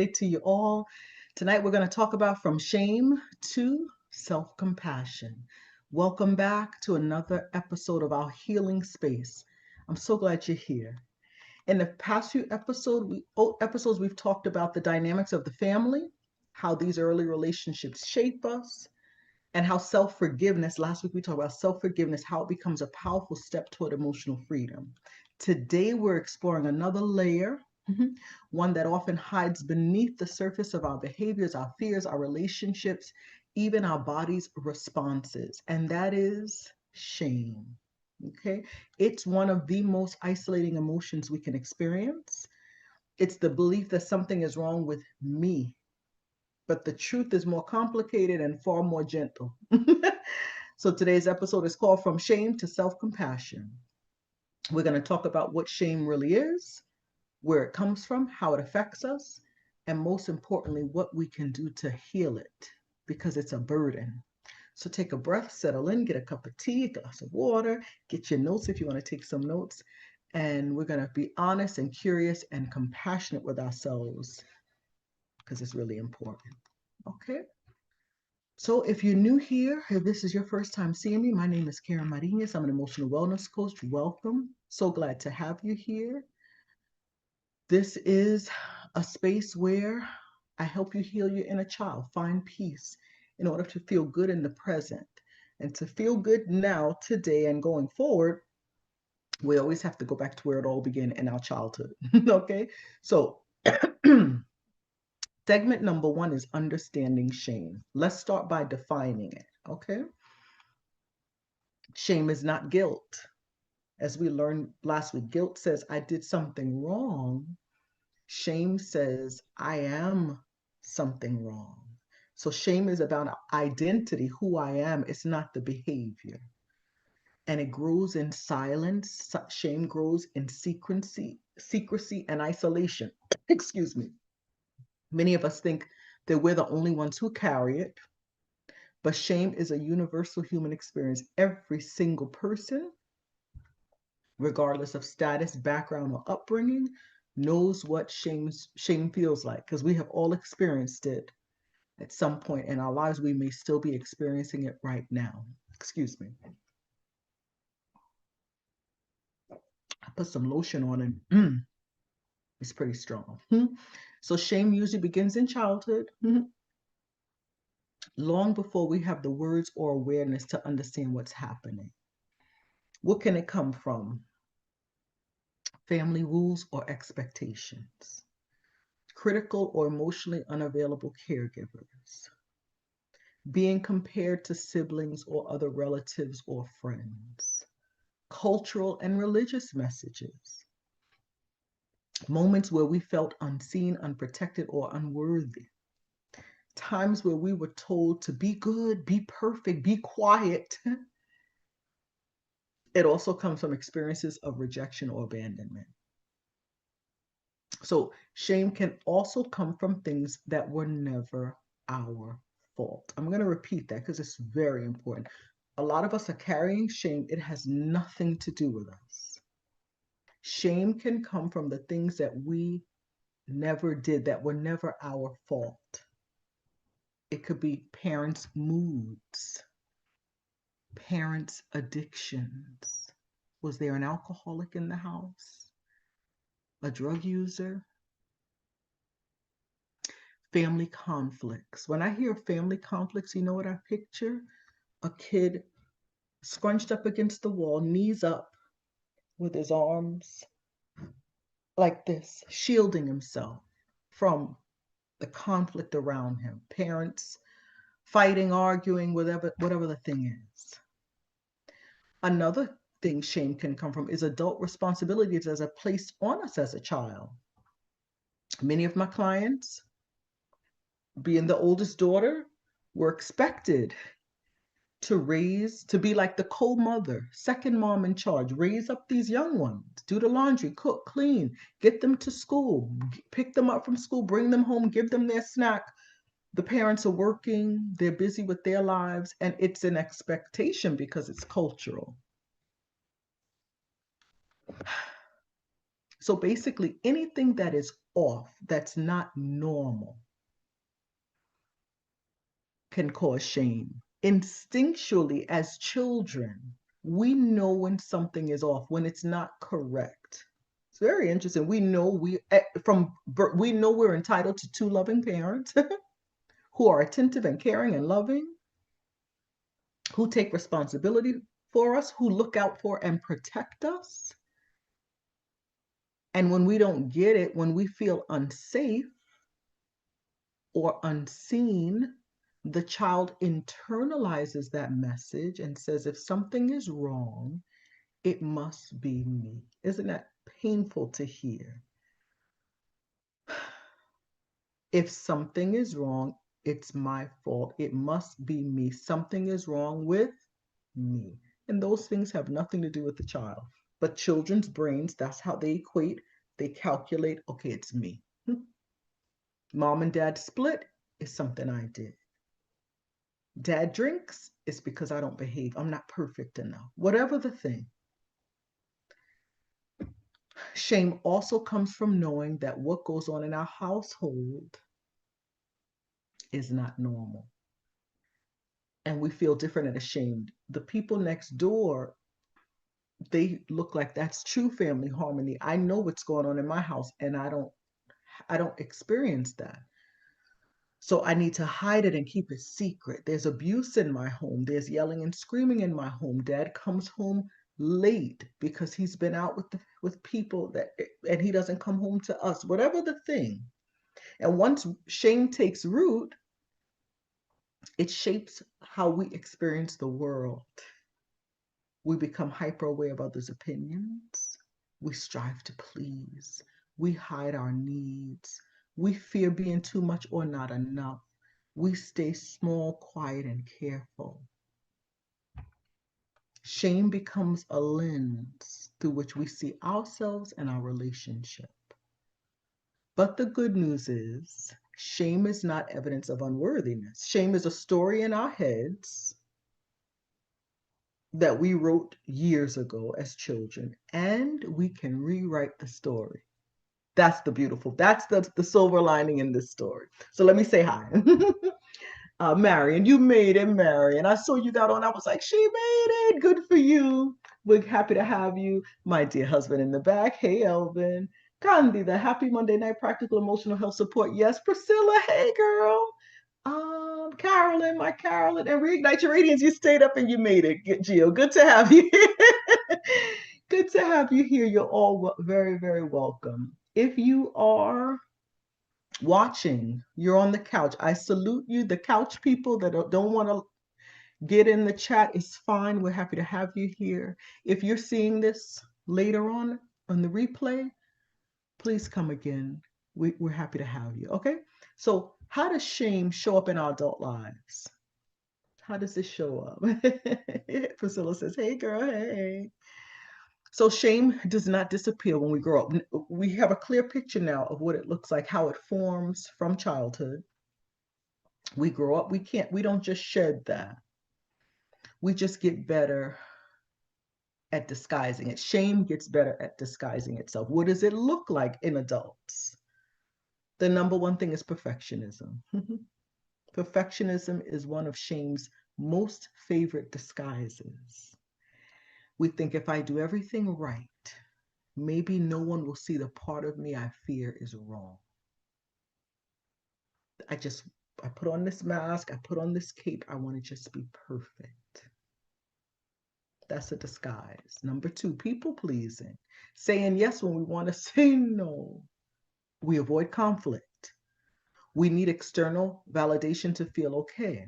To you all. Tonight we're going to talk about from shame to self-compassion. Welcome back to another episode of our healing space. I'm so glad you're here. In the past few episodes, we've talked about the dynamics of the family, how these early relationships shape us, and how self-forgiveness, last week we talked about self-forgiveness, how it becomes a powerful step toward emotional freedom. Today we're exploring another layer, one that often hides beneath the surface of our behaviors, our fears, our relationships, even our body's responses, and that is shame. Okay, it's one of the most isolating emotions we can experience. It's the belief that something is wrong with me, but the truth is more complicated and far more gentle. So today's episode is called From Shame to Self-Compassion. We're going to talk about what shame really is, where it comes from, how it affects us, and most importantly, what we can do to heal it, because it's a burden. So take a breath, settle in, get a cup of tea, a glass of water, get your notes if you want to take some notes. And we're going to be honest and curious and compassionate with ourselves, because it's really important. Okay? So if you're new here, if this is your first time seeing me, my name is Karen Marinez. I'm an emotional wellness coach. Welcome. So glad to have you here. This is a space where I help you heal your inner child, find peace in order to feel good in the present. And to feel good now, today, and going forward, we always have to go back to where it all began in our childhood. Okay? So, segment number one is understanding shame. Let's start by defining it. Okay? Shame is not guilt. As we learned last week, guilt says, I did something wrong. Shame says, I am something wrong. So shame is about identity, who I am. It's not the behavior. And it grows in silence. Shame grows in secrecy and isolation. Excuse me. Many of us think that we're the only ones who carry it, but shame is a universal human experience. Every single person, regardless of status, background, or upbringing, knows what shame feels like, because we have all experienced it at some point in our lives. We may still be experiencing it right now. Excuse me. I put some lotion on and it's pretty strong. So shame usually begins in childhood, long before we have the words or awareness to understand what's happening. What can it come from? Family rules or expectations, critical or emotionally unavailable caregivers, being compared to siblings or other relatives or friends, cultural and religious messages, moments where we felt unseen, unprotected, or unworthy, times where we were told to be good, be perfect, be quiet. It also comes from experiences of rejection or abandonment. So shame can also come from things that were never our fault. I'm going to repeat that because it's very important. A lot of us are carrying shame. It has nothing to do with us. Shame can come from the things that we never did, that were never our fault. It could be parents' moods, parents' addictions. Was there an alcoholic in the house? A drug user? Family conflicts. When I hear family conflicts, you know what I picture? A kid scrunched up against the wall, knees up, with his arms like this, shielding himself from the conflict around him. Parents fighting, arguing, whatever the thing is. Another thing shame can come from is adult responsibilities as a placed on us as a child. Many of my clients, being the oldest daughter, were expected to be like the co-mother, second mom in charge, raise up these young ones, do the laundry, cook, clean, get them to school, pick them up from school, bring them home, give them their snack. The parents are working, they're busy with their lives, and it's an expectation because it's cultural. So basically, anything that is off, that's not normal, can cause shame. Instinctually, as children, we know when something is off, when it's not correct. It's very interesting. We know we know we're entitled to two loving parents who are attentive and caring and loving, who take responsibility for us, who look out for and protect us. And when we don't get it, when we feel unsafe or unseen, the child internalizes that message and says, if something is wrong, it must be me. Isn't that painful to hear? If something is wrong, it's my fault. It must be me. Something is wrong with me. And those things have nothing to do with the child. But children's brains, that's how they equate. They calculate, okay, it's me. Mom and dad split, is something I did. Dad drinks, it's because I don't behave. I'm not perfect enough. Whatever the thing. Shame also comes from knowing that what goes on in our household is not normal. And we feel different and ashamed. The people next door, they look like that's true family harmony. I know what's going on in my house and I don't experience that. So I need to hide it and keep it secret. There's abuse in my home. There's yelling and screaming in my home. Dad comes home late because he's been out with people and he doesn't come home to us. Whatever the thing. And once shame takes root, it shapes how we experience the world. We become hyper aware of others' opinions. We strive to please. We hide our needs. We fear being too much or not enough. We stay small, quiet, and careful. Shame becomes a lens through which we see ourselves and our relationship. But the good news is, shame is not evidence of unworthiness. Shame is a story in our heads that we wrote years ago as children, and we can rewrite the story. That's the silver lining in this story. So let me say hi. Marion, you made it, Marion. I saw you got on. I was like, she made it. Good for you. We're happy to have you. My dear husband in the back. Hey, Elvin. Candy, the happy Monday night practical emotional health support. Yes, Priscilla. Hey, girl. Carolyn, my Carolyn, and Reignite Your Radiance. You stayed up and you made it, Gio. Good to have you. Good to have you here. You're all very, very welcome. If you are watching, you're on the couch. I salute you. The couch people that don't want to get in the chat is fine. We're happy to have you here. If you're seeing this later on the replay, please come again. We're happy to have you. Okay. So how does shame show up in our adult lives? How does this show up? Priscilla says, hey, girl, hey. So shame does not disappear when we grow up. We have a clear picture now of what it looks like, how it forms from childhood. We grow up, we don't just shed that. We just get better at disguising it. Shame gets better at disguising itself. What does it look like in adults? The number one thing is perfectionism. Perfectionism is one of shame's most favorite disguises. We think if I do everything right, maybe no one will see the part of me I fear is wrong. I put on this mask, I put on this cape, I want to just be perfect. That's a disguise. Number two, people pleasing. Saying yes when we want to say no. We avoid conflict. We need external validation to feel okay.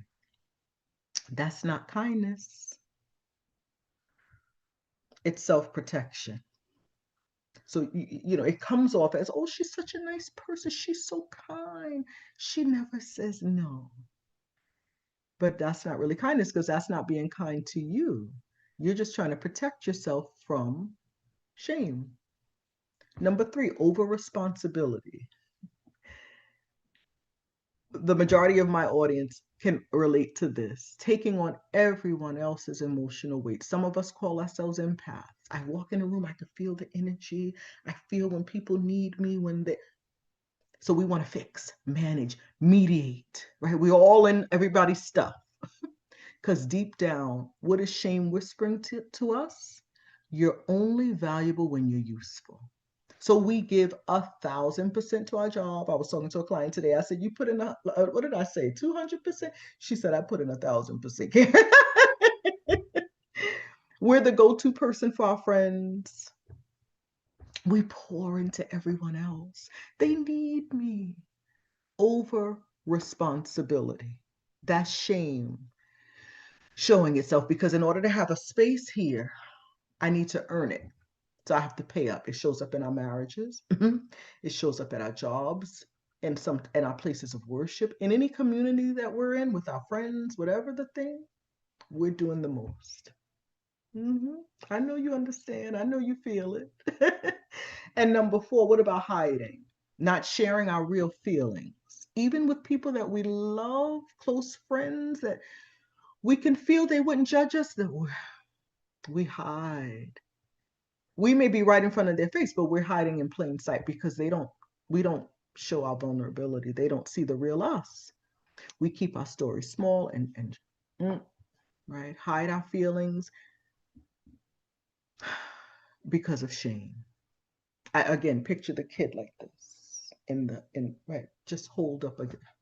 That's not kindness. It's self-protection. So, it comes off as, oh, she's such a nice person. She's so kind. She never says no. But that's not really kindness because that's not being kind to you. You're just trying to protect yourself from shame. Number three, over responsibility. The majority of my audience can relate to this, taking on everyone else's emotional weight. Some of us call ourselves empaths. I walk in a room, I can feel the energy. I feel when people need me, when they, So we want to fix, manage, mediate, right? We're all in everybody's stuff. Because deep down, what is shame whispering to us? You're only valuable when you're useful. So we give 1,000% to our job. I was talking to a client today. I said, "You put in what did I say? 200%." She said, "I put in 1,000%." We're the go-to person for our friends. We pour into everyone else. They need me. Over responsibility. That's shame showing itself, because in order to have a space here, I need to earn it. So I have to pay up. It shows up in our marriages. It shows up at our jobs, in our places of worship, in any community that we're in, with our friends, whatever the thing, we're doing the most. Mm-hmm. I know you understand. I know you feel it. And number 4, what about hiding? Not sharing our real feelings. Even with people that we love, close friends that we can feel they wouldn't judge us, that we hide. We may be right in front of their face, but we're hiding in plain sight because we don't show our vulnerability. They don't see the real us. We keep our story small and right, hide our feelings because of shame. Again, picture the kid like this in right, just hold up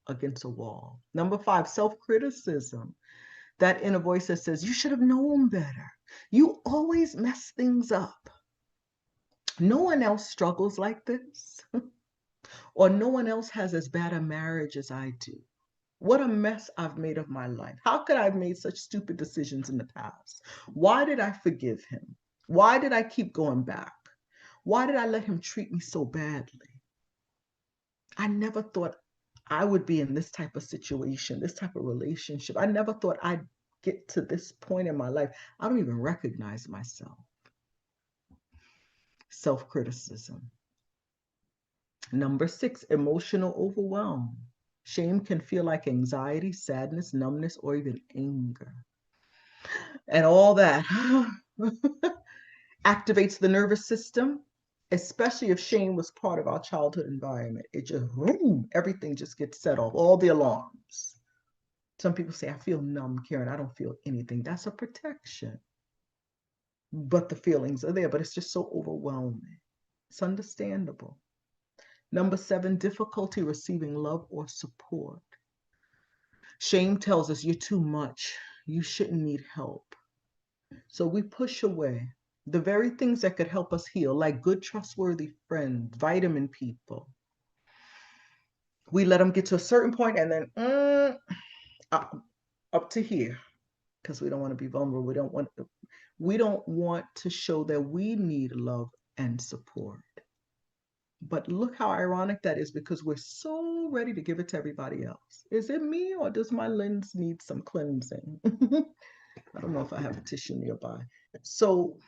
against a wall. Number 5, self-criticism. That inner voice that says, "You should have known better. You always mess things up. No one else struggles like this." Or no one else has as bad a marriage as I do. What a mess I've made of my life. How could I have made such stupid decisions in the past? Why did I forgive him? Why did I keep going back? Why did I let him treat me so badly? I never thought I would be in this type of situation, this type of relationship. I never thought I'd get to this point in my life. I don't even recognize myself. Self-criticism. Number 6, emotional overwhelm. Shame can feel like anxiety, sadness, numbness, or even anger. And all that activates the nervous system, especially if shame was part of our childhood environment. It just, everything just gets set off, all the alarms. Some people say, "I feel numb, Karen. I don't feel anything." That's a protection. But the feelings are there, but it's just so overwhelming. It's understandable. Number 7, difficulty receiving love or support. Shame tells us you're too much. You shouldn't need help. So we push away the very things that could help us heal, like good, trustworthy friends, vitamin people. We let them get to a certain point and then up to here, because we don't want to be vulnerable. We don't want to show that we need love and support. But look how ironic that is, because we're so ready to give it to everybody else. Is it me, or does my lens need some cleansing? I don't know if I have a tissue nearby. So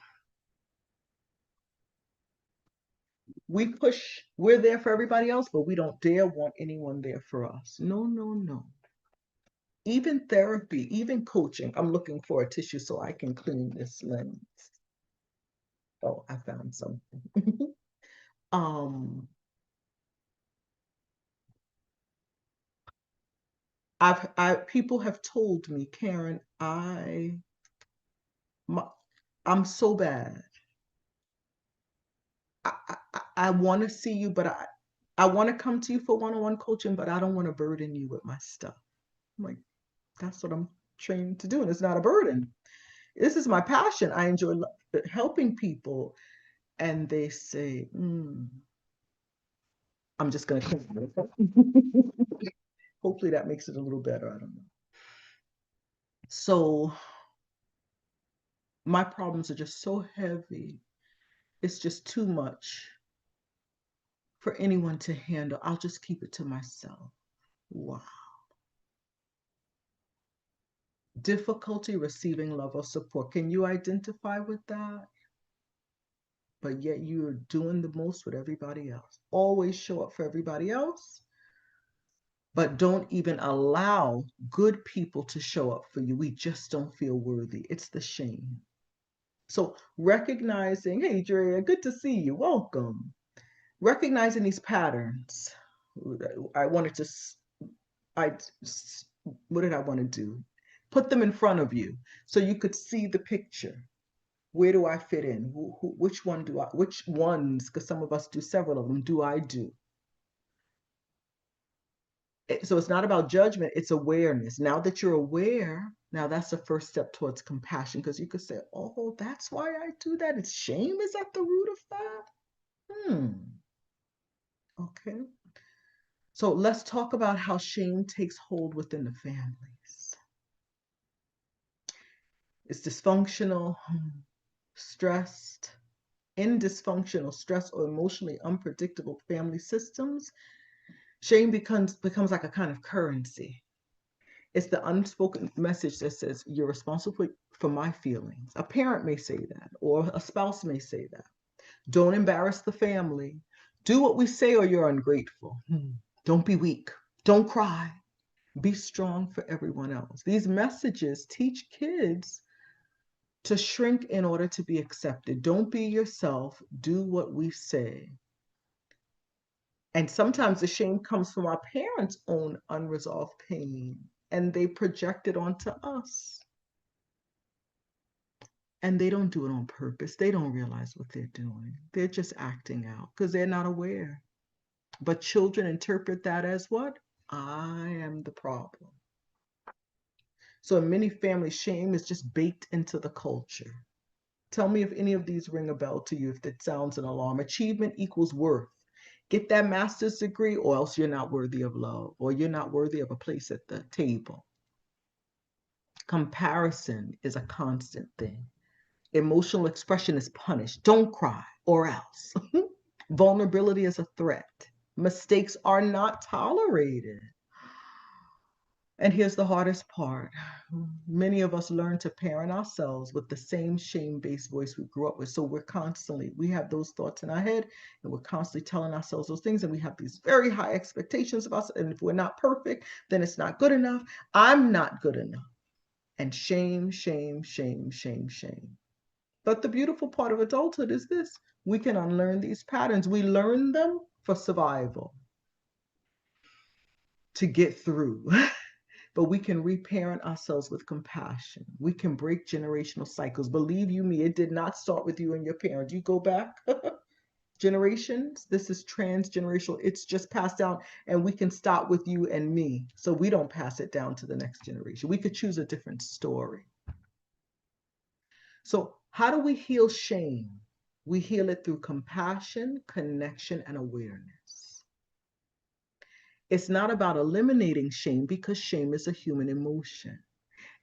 we're there for everybody else, but we don't dare want anyone there for us. No, no, no. Even therapy, even coaching. I'm looking for a tissue so I can clean this lens. Oh, I found something. um, people have told me, "Karen, I'm so bad. I want to see you, but I want to come to you for one-on-one coaching, but I don't want to burden you with my stuff." I'm like, that's what I'm trained to do, and it's not a burden. This is my passion. I enjoy helping people, and they say, "I'm just going to clean it." Hopefully that makes it a little better. I don't know. So my problems are just so heavy. It's just too much for anyone to handle. I'll just keep it to myself. Wow. Difficulty receiving love or support. Can you identify with that? But yet you're doing the most with everybody else. Always show up for everybody else, but don't even allow good people to show up for you. We just don't feel worthy. It's the shame. So recognizing, "Hey, Drea, good to see you. Welcome." Recognizing these patterns. I wanted to, I, what did I want to do? Put them in front of you so you could see the picture. Where do I fit in? Which one do I, which ones, because some of us do several of them, do I do? So it's not about judgment, it's awareness. Now that you're aware, now that's the first step towards compassion, because you could say, oh, that's why I do that. It's shame is at the root of that. Okay. So let's talk about how shame takes hold within the families. It's dysfunctional, stressed, in dysfunctional, stress, or emotionally unpredictable family systems. Shame becomes like a kind of currency. It's the unspoken message that says you're responsible for my feelings. A parent may say that, or a spouse may say that. Don't embarrass the family. Do what we say or you're ungrateful. Don't be weak. Don't cry. Be strong for everyone else. These messages teach kids to shrink in order to be accepted. Don't be yourself. Do what we say. And sometimes the shame comes from our parents' own unresolved pain, and they project it onto us. And they don't do it on purpose. They don't realize what they're doing. They're just acting out because they're not aware. But children interpret that as what? I am the problem. So in many families, shame is just baked into the culture. Tell me if any of these ring a bell to you, if that sounds an alarm. Achievement equals worth. Get that master's degree, or else you're not worthy of love, or you're not worthy of a place at the table. Comparison is a constant thing. Emotional expression is punished. Don't cry, or else. Vulnerability is a threat. Mistakes are not tolerated. And here's the hardest part. Many of us learn to parent ourselves with the same shame-based voice we grew up with. So we have those thoughts in our head, and we're constantly telling ourselves those things, and we have these very high expectations of us. And if we're not perfect, then it's not good enough. I'm not good enough. And shame, shame, shame, shame, shame. But the beautiful part of adulthood is this: we can unlearn these patterns. We learn them for survival, to get through. But we can reparent ourselves with compassion. We can break generational cycles. Believe you me, it did not start with you and your parents. You go back generations, this is transgenerational. It's just passed down, and we can stop with you and me so we don't pass it down to the next generation. We could choose a different story. So how do we heal shame? We heal it through compassion, connection, and awareness. It's not about eliminating shame, because shame is a human emotion.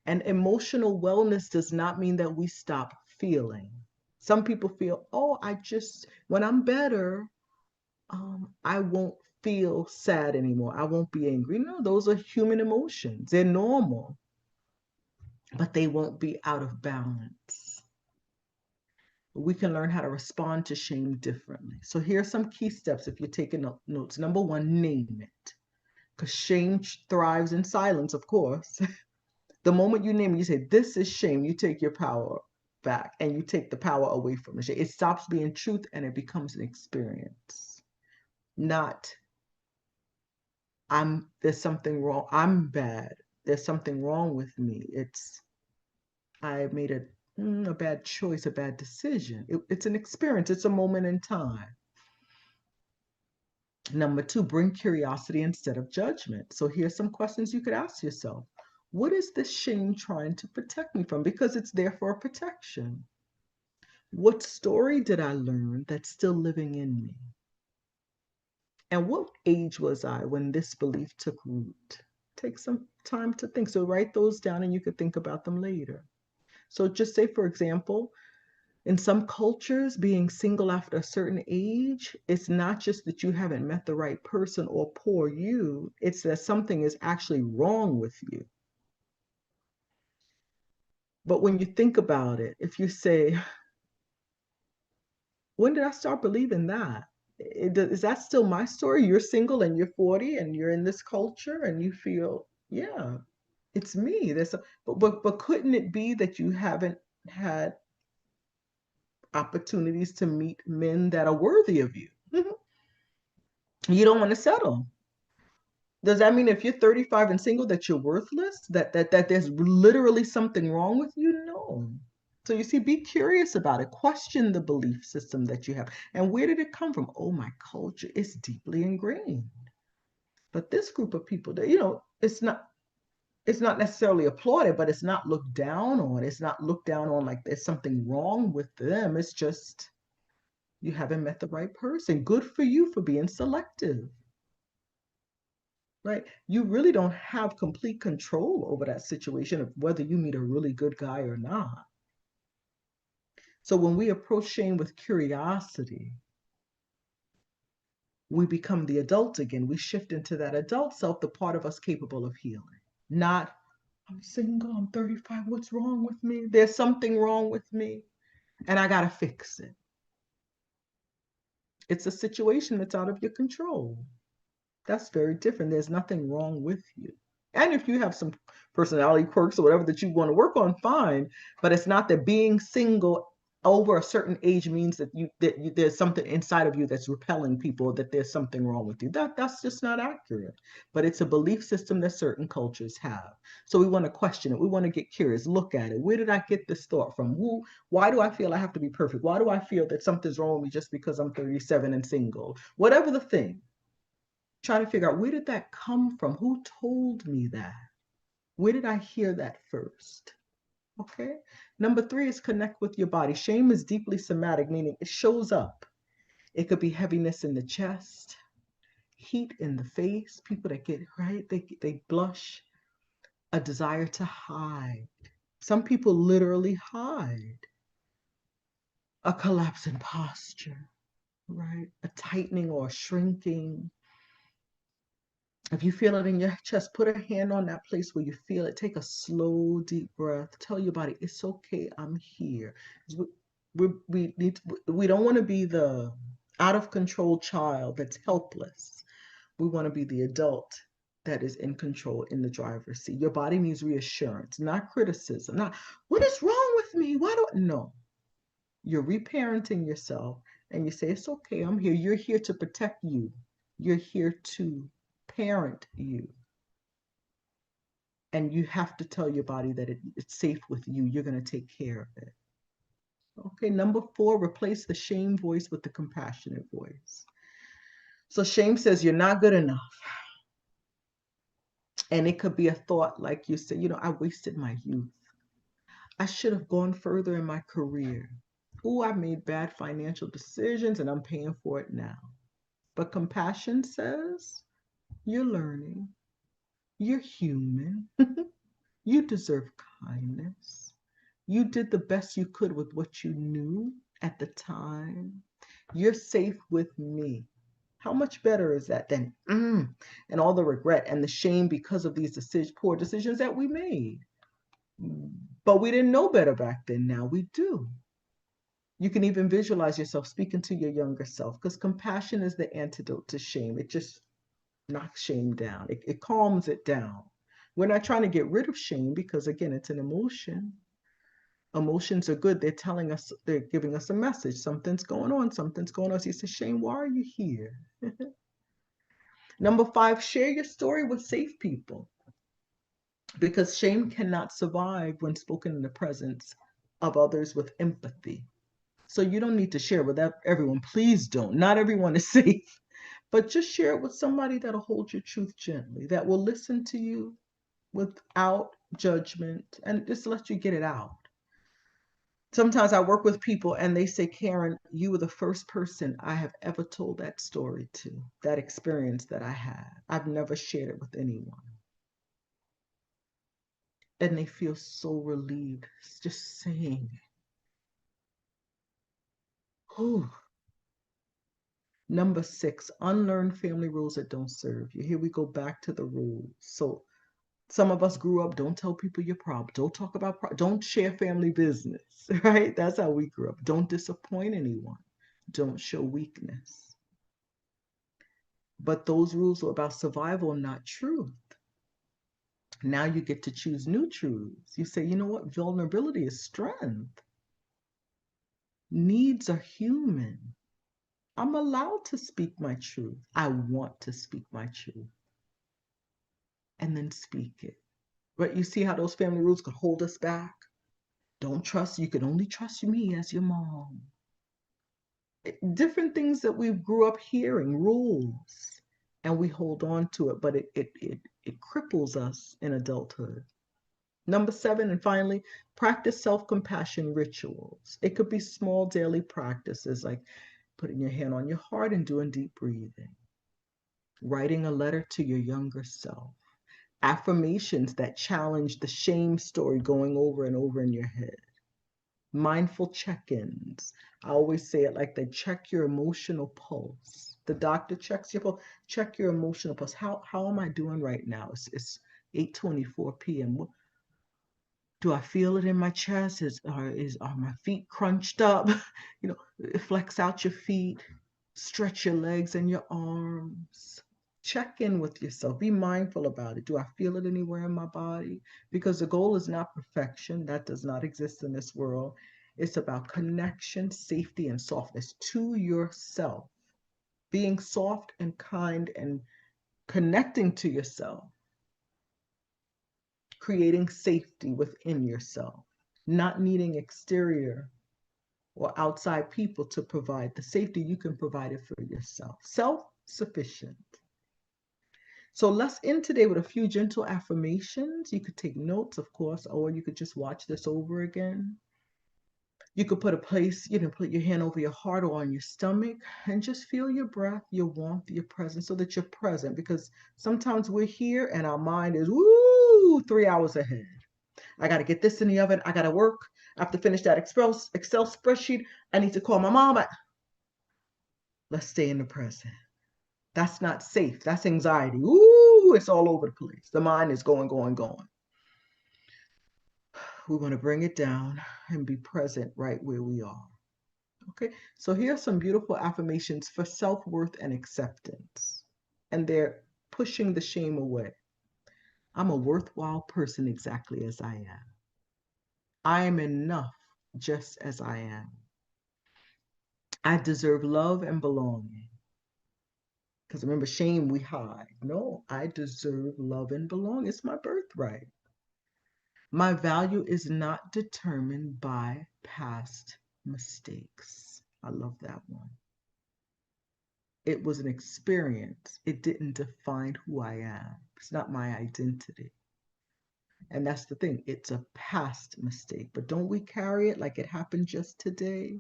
And emotional wellness does not mean that we stop feeling. Some people feel, oh, when I'm better, I won't feel sad anymore. I won't be angry. No, those are human emotions. They're normal, but they won't be out of balance. We can learn how to respond to shame differently. So here are some key steps if you're taking notes. Number one, name it, because shame thrives in silence, of course. The moment you name it, you say, this is shame, you take your power back, and you take the power away from the shame. It stops being truth and it becomes an experience. Not, there's something wrong, I'm bad, there's something wrong with me. It's, I made a bad choice, a bad decision. It's an experience, it's a moment in time. Number two, bring curiosity instead of judgment. So here's some questions you could ask yourself. What is this shame trying to protect me from? Because it's there for a protection. What story did I learn that's still living in me? And what age was I when this belief took root? Take some time to think. So write those down and you could think about them later. So just say, for example, in some cultures, being single after a certain age, it's not just that you haven't met the right person or poor you, it's that something is actually wrong with you. But when you think about it, if you say, when did I start believing that? Is that still my story? You're single and you're 40 and you're in this culture and you feel, yeah, it's me. But couldn't it be that you haven't had opportunities to meet men that are worthy of you? You don't want to settle. Does that mean if you're 35 and single that you're worthless? That there's literally something wrong with you? No. So you see, be curious about it. Question the belief system that you have. And where did it come from? Oh, my culture is deeply ingrained. But this group of people that, it's not necessarily applauded, but it's not looked down on. It's not looked down on like there's something wrong with them. It's just you haven't met the right person. Good for you for being selective. Right? You really don't have complete control over that situation of whether you meet a really good guy or not. So when we approach shame with curiosity, we become the adult again. We shift into that adult self, the part of us capable of healing. Not, I'm single, I'm 35, what's wrong with me? There's something wrong with me, and I got to fix it. It's a situation that's out of your control. That's very different. There's nothing wrong with you. And if you have some personality quirks or whatever that you want to work on, fine. But it's not that being single over a certain age means that there's something inside of you that's repelling people, that there's something wrong with you. That's just not accurate. But it's a belief system that certain cultures have. So we want to question it. We want to get curious, look at it. Where did I get this thought from? Why do I feel I have to be perfect? Why do I feel that something's wrong with me just because I'm 37 and single? Whatever the thing, try to figure out, where did that come from? Who told me that? Where did I hear that first? Okay. Number 3 is connect with your body. Shame is deeply somatic, meaning it shows up. It could be heaviness in the chest, heat in the face, people that get, right, they blush, a desire to hide. Some people literally hide. A collapse in posture, right? A tightening or shrinking. If you feel it in your chest, put a hand on that place where you feel it. Take a slow, deep breath. Tell your body, it's okay, I'm here. We don't want to be the out of control child that's helpless. We want to be the adult that is in control, in the driver's seat. Your body needs reassurance, not criticism. Not, what is wrong with me? Why don't, no. You're reparenting yourself and you say, it's okay, I'm here. You're here to protect you. You're here to parent you. And you have to tell your body that it's safe with you. You're going to take care of it. Okay, number 4, replace the shame voice with the compassionate voice. So shame says you're not good enough. And it could be a thought like you said, I wasted my youth. I should have gone further in my career. Oh, I made bad financial decisions and I'm paying for it now. But compassion says you're learning. You're human. You deserve kindness. You did the best you could with what you knew at the time. You're safe with me. How much better is that than and all the regret and the shame because of these poor decisions that we made? But we didn't know better back then. Now we do. You can even visualize yourself speaking to your younger self, because compassion is the antidote to shame. It just knocks shame down. It calms it down. We're not trying to get rid of shame because, again, it's an emotion. Emotions are good. They're telling us, they're giving us a message. Something's going on. Something's going on. So you say, shame, why are you here? Number 5, share your story with safe people, because shame cannot survive when spoken in the presence of others with empathy. So you don't need to share with everyone. Please don't. Not everyone is safe. But just share it with somebody that'll hold your truth gently, that will listen to you without judgment and just let you get it out. Sometimes I work with people and they say, Karen, you were the first person I have ever told that story to, that experience that I had. I've never shared it with anyone. And they feel so relieved just saying, oh. Number 6, unlearn family rules that don't serve you. Here we go back to the rules. So some of us grew up, don't tell people your problem. Don't talk about, don't share family business, right? That's how we grew up. Don't disappoint anyone. Don't show weakness. But those rules were about survival, not truth. Now you get to choose new truths. You say, you know what? Vulnerability is strength. Needs are human. I'm allowed to speak my truth. I want to speak my truth. and then speak it. Right? You see how those family rules could hold us back? Don't trust, you can only trust me as your mom. Different things that we grew up hearing, rules, and we hold on to it, but it cripples us in adulthood. Number 7, and finally, practice self-compassion rituals. It could be small daily practices like putting your hand on your heart and doing deep breathing, writing a letter to your younger self, affirmations that challenge the shame story going over and over in your head, mindful check-ins. I always say it like they check your emotional pulse. The doctor checks your pulse. Check your emotional pulse. How am I doing right now? It's 8:24 p.m. Do I feel it in my chest? Are my feet crunched up? Flex out your feet, stretch your legs and your arms. Check in with yourself. Be mindful about it. Do I feel it anywhere in my body? Because the goal is not perfection. That does not exist in this world. It's about connection, safety, and softness to yourself. Being soft and kind and connecting to yourself. Creating safety within yourself. Not needing exterior or outside people to provide the safety. You can provide it for yourself. Self-sufficient. So let's end today with a few gentle affirmations. You could take notes, of course, or you could just watch this over again. You could put put your hand over your heart or on your stomach and just feel your breath, your warmth, your presence, so that you're present, because sometimes we're here and our mind is 3 hours ahead. I got to get this in the oven. I got to work. I have to finish that Excel spreadsheet. I need to call my mom. Let's stay in the present. That's not safe. That's anxiety. It's all over the place. The mind is going, going, going. We want to bring it down and be present right where we are. Okay, so here are some beautiful affirmations for self-worth and acceptance. And they're pushing the shame away. I'm a worthwhile person exactly as I am. I am enough just as I am. I deserve love and belonging. Because remember, shame we hide. No, I deserve love and belong. It's my birthright. My value is not determined by past mistakes. I love that one. It was an experience. It didn't define who I am. It's not my identity. And that's the thing. It's a past mistake. But don't we carry it like it happened just today?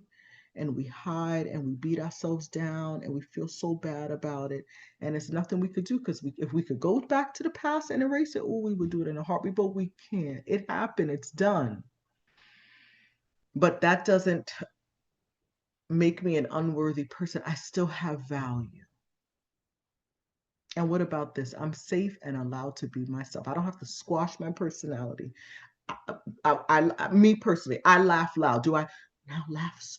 And we hide and we beat ourselves down and we feel so bad about it. And it's nothing we could do, because if we could go back to the past and erase it, we would do it in a heartbeat, but we can't. It happened. It's done. But that doesn't make me an unworthy person. I still have value. And what about this? I'm safe and allowed to be myself. I don't have to squash my personality. Me personally, I laugh loud. Do I now laugh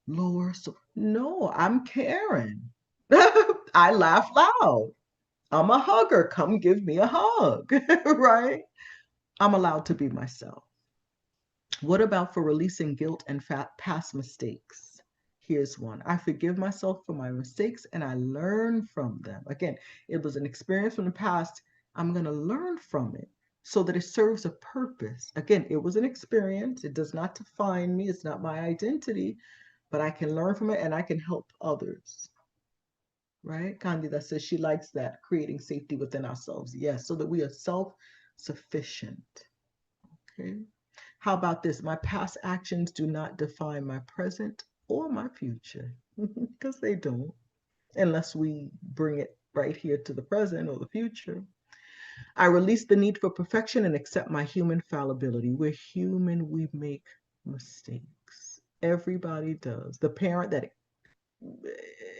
lower? So no, I'm Karen. I laugh loud. I'm a hugger. Come give me a hug, right? I'm allowed to be myself. What about for releasing guilt and past mistakes? Here's one. I forgive myself for my mistakes and I learn from them. Again, it was an experience from the past. I'm going to learn from it so that it serves a purpose. Again, it was an experience. It does not define me. It's not my identity, but I can learn from it and I can help others. Right? Candida says she likes that, creating safety within ourselves. Yes, so that we are self-sufficient. Okay. How about this? My past actions do not define my present or my future, because they don't, unless we bring it right here to the present or the future. I release the need for perfection and accept my human fallibility. We're human, we make mistakes. Everybody does. The parent that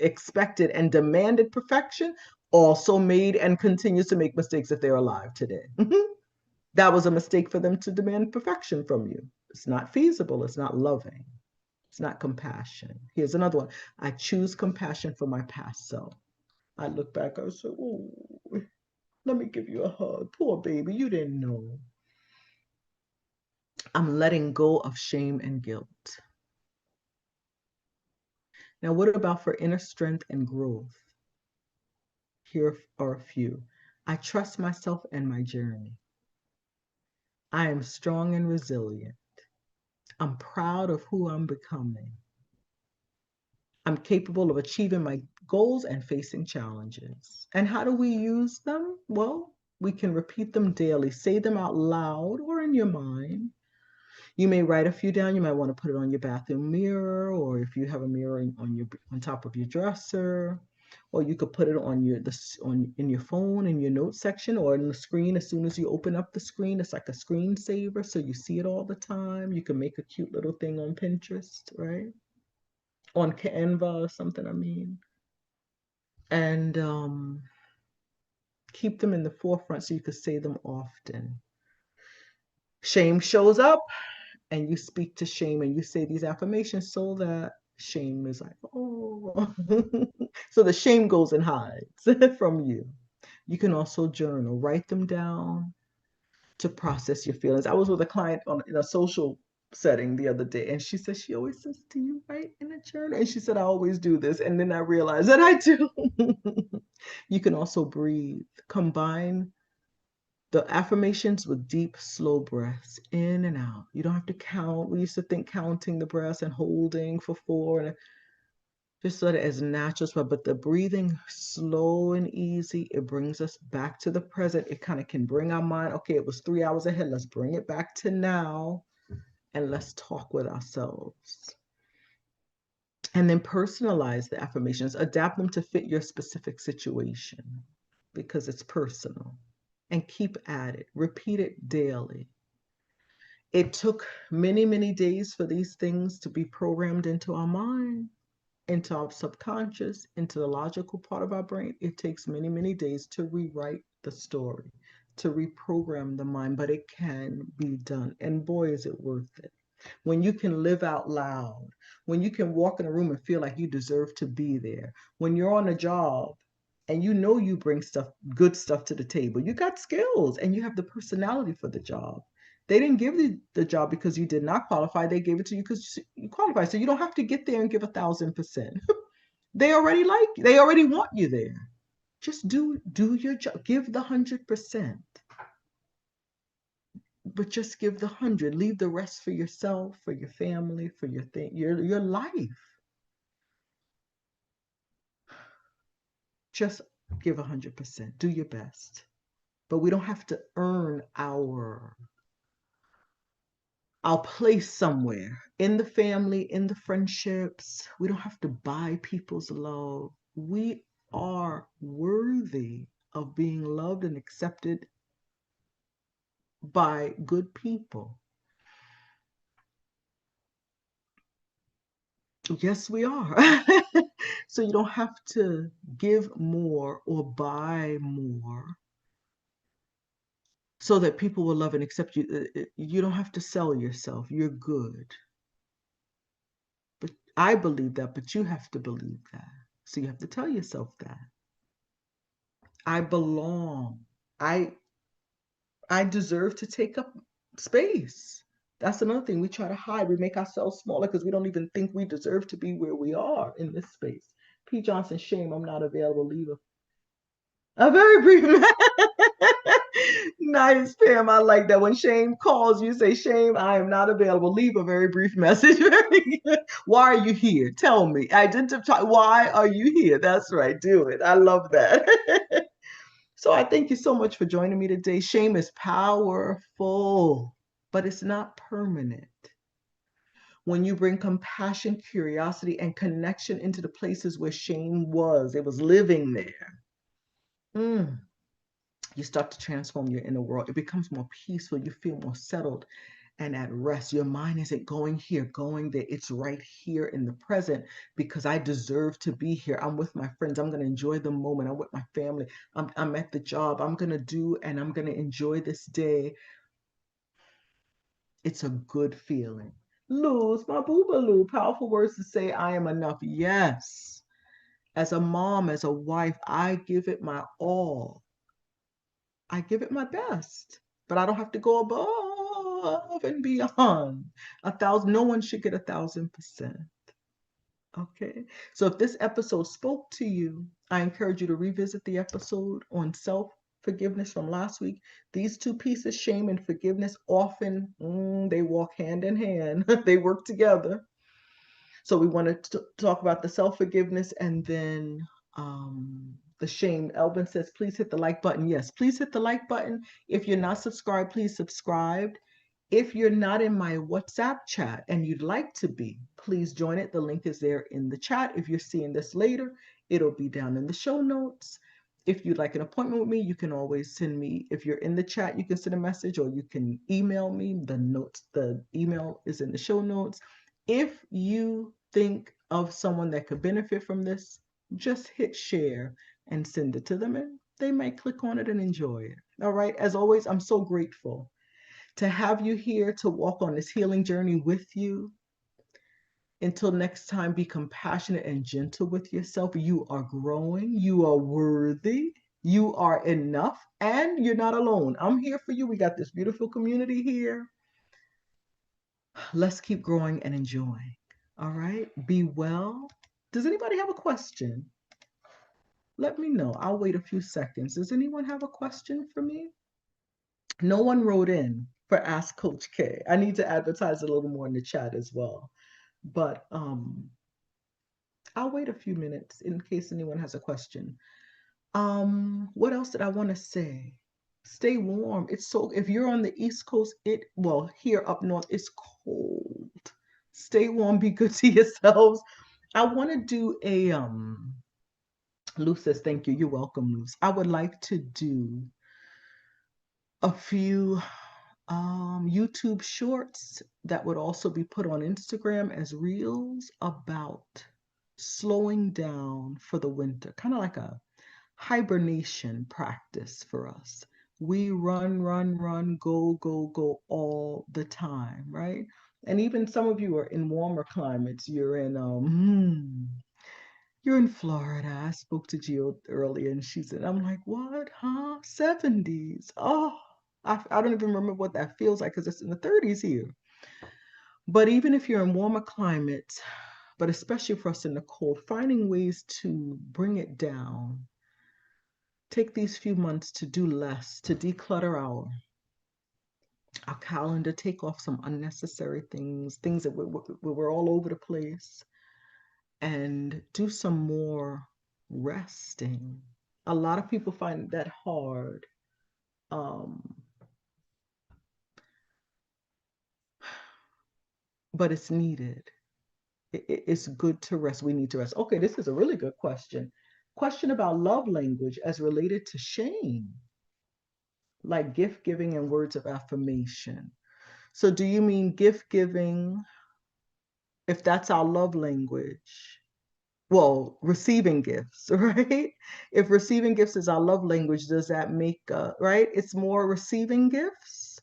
expected and demanded perfection also made and continues to make mistakes if they're alive today. That was a mistake for them to demand perfection from you. It's not feasible. It's not loving. It's not compassion. Here's another one. I choose compassion for my past self. I look back, I say, oh, let me give you a hug. Poor baby, you didn't know. I'm letting go of shame and guilt. Now, what about for inner strength and growth? Here are a few. I trust myself and my journey. I am strong and resilient. I'm proud of who I'm becoming. I'm capable of achieving my goals and facing challenges. And how do we use them? Well, we can repeat them daily, say them out loud or in your mind. You may write a few down. You might want to put it on your bathroom mirror, or if you have a mirror on top of your dresser, or you could put it on in your phone in your notes section or in the screen. As soon as you open up the screen, it's like a screensaver, so you see it all the time. You can make a cute little thing on Pinterest, right? On Canva or something. I mean, and keep them in the forefront so you could say them often. Shame shows up, and you speak to shame and you say these affirmations so that shame is like, oh, so the shame goes and hides from you. You can also journal, write them down to process your feelings. I was with a client in a social setting the other day, and she said she always says, do you write in a journal? And she said, I always do this. And then I realized that I do. You can also breathe. Combine the affirmations with deep, slow breaths in and out. You don't have to count. We used to think counting the breaths and holding for 4 and just sort of as natural, but the breathing slow and easy, it brings us back to the present. It kind of can bring our mind, okay, it was 3 hours ahead. Let's bring it back to now and let's talk with ourselves. And then personalize the affirmations, adapt them to fit your specific situation because it's personal. And keep at it, repeat it daily. It took many, many days for these things to be programmed into our mind, into our subconscious, into the logical part of our brain. It takes many, many days to rewrite the story, to reprogram the mind, but it can be done. And boy, is it worth it. When you can live out loud, when you can walk in a room and feel like you deserve to be there, when you're on a job and you know you bring good stuff to the table, you got skills and you have the personality for the job. They didn't give you the job because you did not qualify. They gave it to you because you qualify. So you don't have to get there and give 1,000%. They already like you. They already want you there. Just do your job. Give the 100%. But just give the 100. Leave the rest for yourself, for your family, for your life. Just give 100%. Do your best. But we don't have to earn our place somewhere in the family, in the friendships. We don't have to buy people's love. We are worthy of being loved and accepted by good people. Yes, we are. So you don't have to give more or buy more so that people will love and accept you. You don't have to sell yourself. You're good. But I believe that, but you have to believe that. So you have to tell yourself that. I belong. I I deserve to take up space. That's another thing. We try to hide. We make ourselves smaller because we don't even think we deserve to be where we are in this space. P. Johnson, shame, I'm not available. Leave a very brief. Nice, Pam. I like that. When shame calls, you say, shame, I am not available. Leave a very brief message. Very good. Why are you here? Tell me. Identify. Why are you here? That's right. Do it. I love that. So I thank you so much for joining me today. Shame is powerful, but it's not permanent. When you bring compassion, curiosity, and connection into the places where shame was, it was living there. You start to transform your inner world. It becomes more peaceful. You feel more settled and at rest. Your mind isn't going here, going there. It's right here in the present because I deserve to be here. I'm with my friends. I'm going to enjoy the moment. I'm with my family. I'm at the job. I'm going to do and I'm going to enjoy this day. It's a good feeling. Luz, my boobaloo, powerful words to say, I am enough. Yes. As a mom, as a wife, I give it my all. I give it my best, but I don't have to go above and beyond. 1,000, no one should get 1,000%. Okay. So if this episode spoke to you, I encourage you to revisit the episode on self forgiveness from last week. These two pieces, shame and forgiveness, often they walk hand in hand. They work together. So we want to talk about the self-forgiveness and then the shame. Elvin says, please hit the like button. Yes, please hit the like button. If you're not subscribed, please subscribe. If you're not in my WhatsApp chat and you'd like to be, please join it. The link is there in the chat. If you're seeing this later, it'll be down in the show notes. If you'd like an appointment with me, you can always send me, if you're in the chat, you can send a message or you can email me. The email is in the show notes. If you think of someone that could benefit from this, just hit share and send it to them and they might click on it and enjoy it. All right. As always, I'm so grateful to have you here to walk on this healing journey with you. Until next time, be compassionate and gentle with yourself. You are growing, you are worthy, you are enough, and you're not alone. I'm here for you. We got this beautiful community here. Let's keep growing and enjoying. All right, be well. Does anybody have a question? Let me know. I'll wait a few seconds. Does anyone have a question for me? No one wrote in for Ask Coach K. I need to advertise a little more in the chat as well. But I'll wait a few minutes in case anyone has a question. What else did I want to say? Stay warm. It's so, if you're on the East Coast, well, here up north, it's cold. Stay warm, be good to yourselves. I want to do a Lou says, thank you. You're welcome, Lou. I would like to do a few YouTube shorts that would also be put on Instagram as reels about slowing down for the winter, kind of like a hibernation practice for us. We run, run, run, go, go, go all the time, right? And even some of you are in warmer climates. You're in Florida. I spoke to Gio earlier and she said, I'm like, what? Huh? 70s. Oh, I don't even remember what that feels like because it's in the 30s here. But even if you're in warmer climates, but especially for us in the cold, finding ways to bring it down, take these few months to do less, to declutter our calendar, take off some unnecessary things that we're all over the place, and do some more resting. A lot of people find that hard. But it's needed. It's good to rest. We need to rest. Okay, this is a really good question. Question about love language as related to shame, like gift giving and words of affirmation. So do you mean gift giving, if that's our love language? Well, receiving gifts, right? If receiving gifts is our love language, does that make, right? It's more receiving gifts.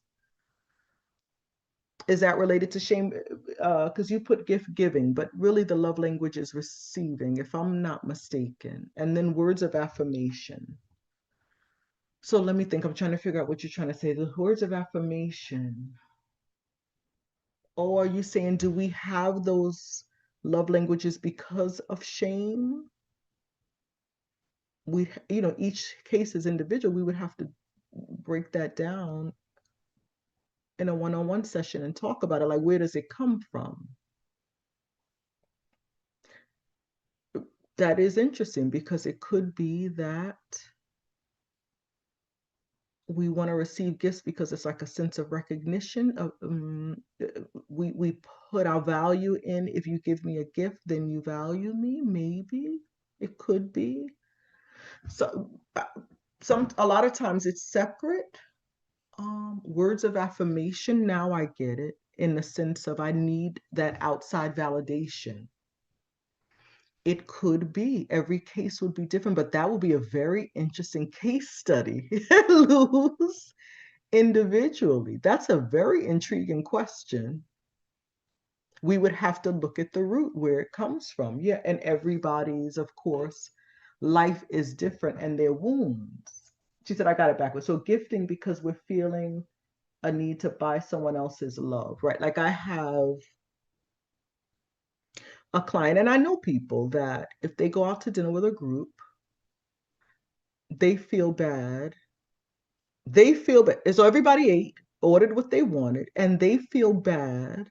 Is that related to shame? Because you put gift giving, but really the love language is receiving, if I'm not mistaken. And then words of affirmation. So let me think. I'm trying to figure out what you're trying to say. The words of affirmation. Or are you saying, do we have those love languages because of shame? Each case is individual. We would have to break that down in a one-on-one session and talk about it. Like, where does it come from? That is interesting because it could be that we want to receive gifts because it's like a sense of recognition of we put our value in. If you give me a gift, then you value me. Maybe it could be. So a lot of times it's separate. Words of affirmation, now I get it, in the sense of I need that outside validation. It could be, every case would be different, but that would be a very interesting case study. Lose individually. That's a very intriguing question. We would have to look at the root where it comes from. Yeah, and everybody's, of course, life is different and their wounds. She said, I got it backwards. So gifting because we're feeling a need to buy someone else's love, right? Like I have a client, and I know people that if they go out to dinner with a group, they feel bad They feel bad. So everybody ate, ordered what they wanted, and they feel bad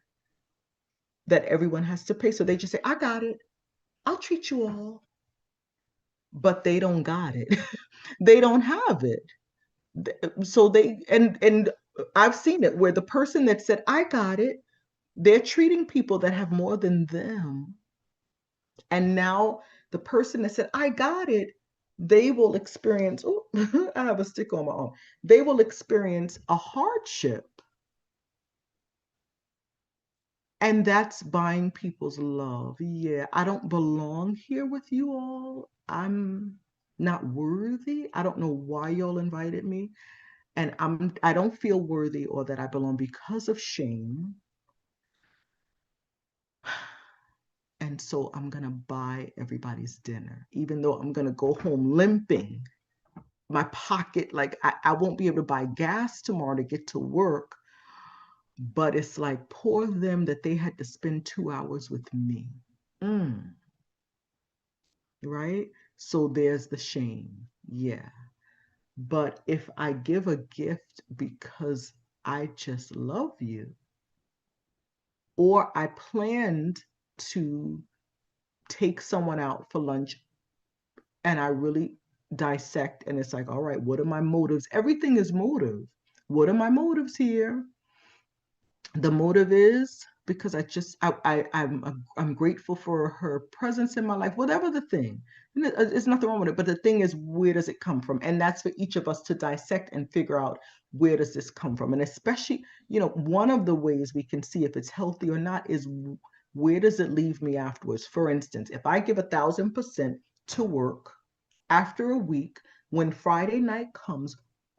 that everyone has to pay. So they just say, I got it. I'll treat you all. But they don't got it. They don't have it. So and I've seen it where the person that said, I got it, they're treating people that have more than them. And now the person that said, I got it, they will experience, oh, I have a stick on my arm. They will experience a hardship. And that's buying people's love. Yeah, I don't belong here with you all. I'm not worthy. I don't know why y'all invited me. And I don't feel worthy or that I belong because of shame. And so I'm going to buy everybody's dinner, even though I'm going to go home limping. My pocket, like I won't be able to buy gas tomorrow to get to work. But it's like, poor them that they had to spend 2 hours with me. Mm, right? So there's the shame. Yeah. But if I give a gift because I just love you, or I planned to take someone out for lunch and I really dissect and it's like, all right, what are my motives? Everything is motive. What are my motives here? The motive is because I'm grateful for her presence in my life, whatever the thing. There's nothing wrong with it, but the thing is, where does it come from? And that's for each of us to dissect and figure out, where does this come from? And especially, one of the ways we can see if it's healthy or not is, where does it leave me afterwards? For instance, if I give 1,000% to work, after a week, when Friday night comes,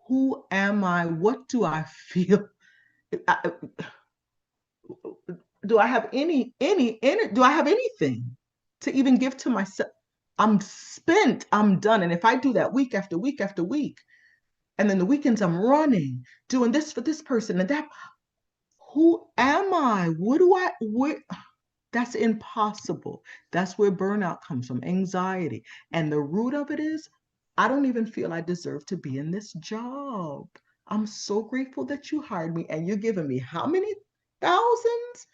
who am I? What do I feel? I, do I have do I have anything to even give to myself? I'm spent, I'm done. And if I do that week after week after week, and then the weekends I'm running, doing this for this person and that, who am I? What do I, where? That's impossible. That's where burnout comes from, anxiety. And the root of it is, I don't even feel I deserve to be in this job. I'm so grateful that you hired me, and you're giving me how many thousands?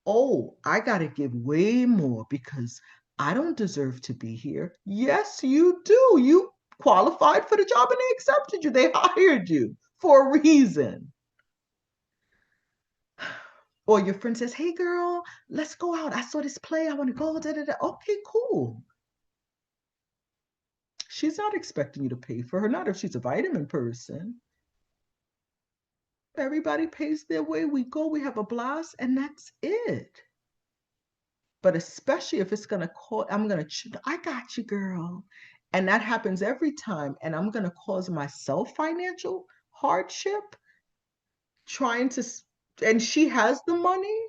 Oh, I got to give way more because I don't deserve to be here. Yes, you do. You qualified for the job and they accepted you. They hired you for a reason. Or your friend says, hey, girl, let's go out. I saw this play. I want to go. Da, da, da. Okay, cool. She's not expecting you to pay for her, not if she's a vitamin person. Everybody pays their way. We go, we have a blast, and that's it. But especially if it's gonna cause, I got you, girl. And that happens every time. And I'm gonna cause myself financial hardship trying to, and she has the money.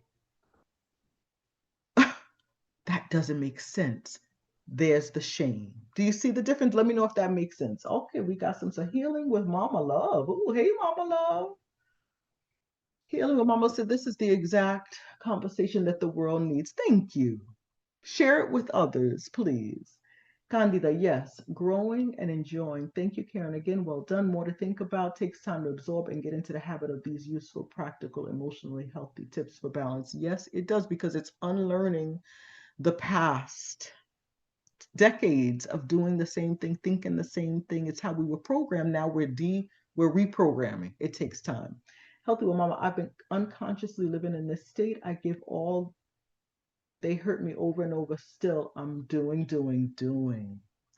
That doesn't make sense. There's the shame. Do you see the difference? Let me know if that makes sense. Okay, we got some healing with Mama Love. Oh, hey, Mama Love. Healing with Mama said this is the exact conversation that the world needs. Thank you. Share it with others, please. Candida, yes, growing and enjoying. Thank you, Karen. Again, well done. More to think about. Takes time to absorb and get into the habit of these useful, practical, emotionally healthy tips for balance. Yes, it does, because it's unlearning the past decades of doing the same thing, thinking the same thing. It's how we were programmed. Now we're reprogramming. It takes time. Healthy with Mama, I've been unconsciously living in this state. I give all, they hurt me over and over. Still, I'm doing.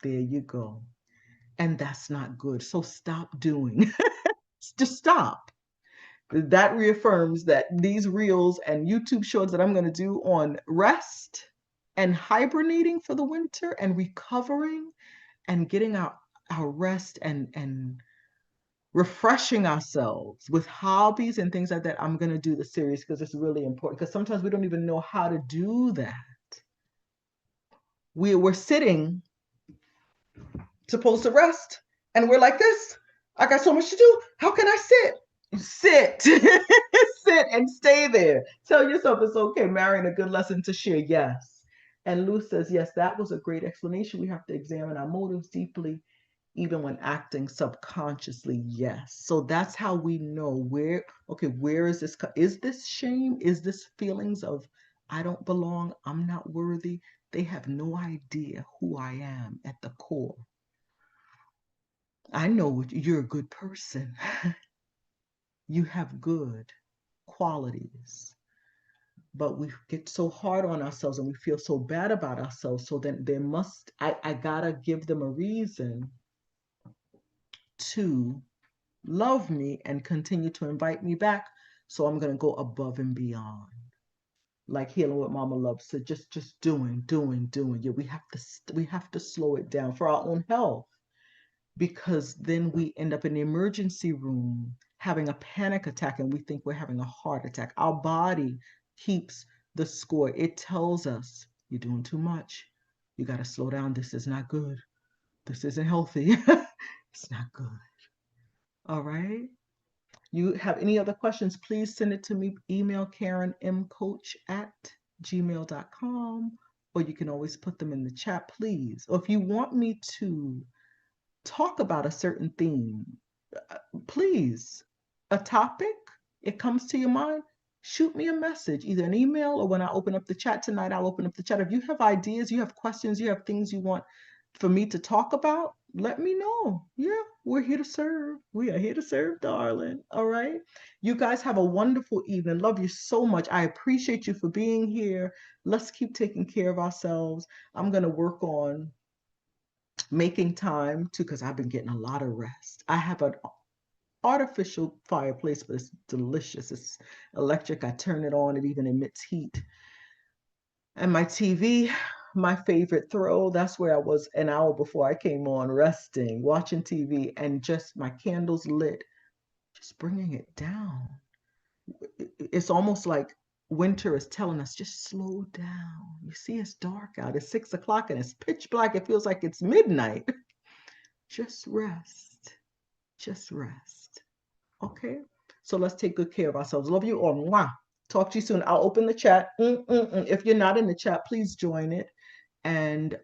There you go. And that's not good. So stop doing. Just stop. That reaffirms that these reels and YouTube shorts that I'm going to do on rest and hibernating for the winter and recovering and getting our rest and refreshing ourselves with hobbies and things like that. I'm going to do the series because it's really important, because sometimes we don't even know how to do that. We're sitting supposed to rest and we're like this. I got so much to do. How can I sit? Sit. Sit and stay there. Tell yourself it's okay. Marion, a good lesson to share. Yes. And Lou says, yes, that was a great explanation. We have to examine our motives deeply. even when acting subconsciously, yes. So that's how we know where, okay, where is this shame? Is this feelings of I don't belong, I'm not worthy? They have no idea who I am at the core. I know you're a good person. You have good qualities. But we get so hard on ourselves and we feel so bad about ourselves. So then I gotta give them a reason to love me and continue to invite me back. So I'm gonna go above and beyond. Like Healing with Mama Love said, just doing. Yeah, we have to slow it down for our own health, because then we end up in the emergency room having a panic attack and we think we're having a heart attack. Our body keeps the score. It tells us you're doing too much. You got to slow down. This is not good. This isn't healthy. It's not good. All right. You have any other questions, please send it to me. Email KarenMCoach@gmail.com, or you can always put them in the chat, please. Or if you want me to talk about a certain theme, please, a topic, it comes to your mind, shoot me a message, either an email or when I open up the chat tonight, I'll open up the chat. If you have ideas, you have questions, you have things you want for me to talk about, let me know. Yeah, we're here to serve. We are here to serve, darling. All right. You guys have a wonderful evening. Love you so much. I appreciate you for being here. Let's keep taking care of ourselves. I'm going to work on making time to, because I've been getting a lot of rest. I have an artificial fireplace, but it's delicious. It's electric. I turn it on, it even emits heat. And my TV, my favorite throw, that's where I was an hour before I came on, resting, watching TV, and just my candles lit, just bringing it down. It's almost like winter is telling us, just slow down. You see, it's dark out. It's 6 o'clock and it's pitch black. It feels like it's midnight. Just rest. Just rest. Okay? So let's take good care of ourselves. Love you all. Mwah. Talk to you soon. I'll open the chat. If you're not in the chat, please join it. And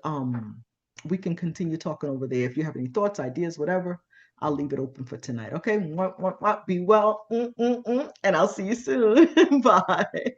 we can continue talking over there. If you have any thoughts, ideas, whatever, I'll leave it open for tonight. Okay? Mwah, mwah, mwah. Be well. And I'll see you soon. Bye.